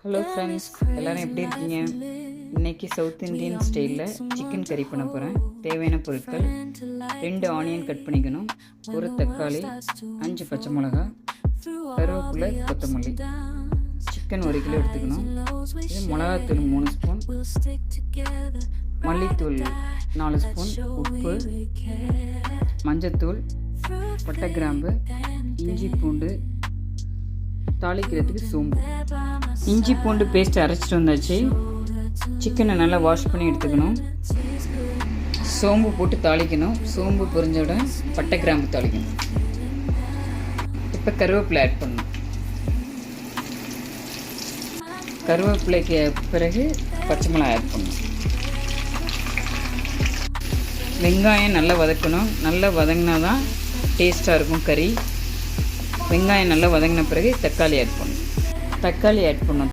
Hello friends, எல்லோரும் எப்படி இருக்கீங்க? இன்றைக்கி சவுத் இந்தியன் ஸ்டைலில் சிக்கன் கறி பண்ண போகிறேன். தேவையான பொருட்கள்: 2 ஆனியன் கட் பண்ணிக்கணும், ஒரு தக்காளி, 5 பச்சை மிளகா, கருவேப்பிலை, கொத்தமல்லி. சிக்கன் 1 கிலோ எடுத்துக்கணும். இது மிளகாத்தூள் 3 ஸ்பூன், மல்லித்தூள் 4 ஸ்பூன், உப்பு, மஞ்சத்தூள், பட்டை கிராம்பு, இஞ்சி பூண்டு, தாளிக்கிறதுக்கு சோம்பு. இஞ்சி பூண்டு பேஸ்ட் அரைச்சிட்டு வந்தாச்சு. சிக்கனை நல்லா வாஷ் பண்ணி எடுத்துக்கணும். சோம்பு போட்டு தாளிக்கணும். சோம்பு பொரிஞ்சோட பட்டை கிராம்பு தாளிக்கணும். இப்போ கருவேப்பிலை ஆட் பண்ணணும். கருவேப்பிலைக்கு பிறகு பச்சை மிளகாய் ஆட் பண்ணணும். வெங்காயம் நல்லா வதக்கணும். நல்லா வதங்கினா தான் டேஸ்ட்டாக இருக்கும் கறி. வெங்காயம் நல்லா வதங்கின பிறகு தக்காளி ஆட் பண்ணணும்.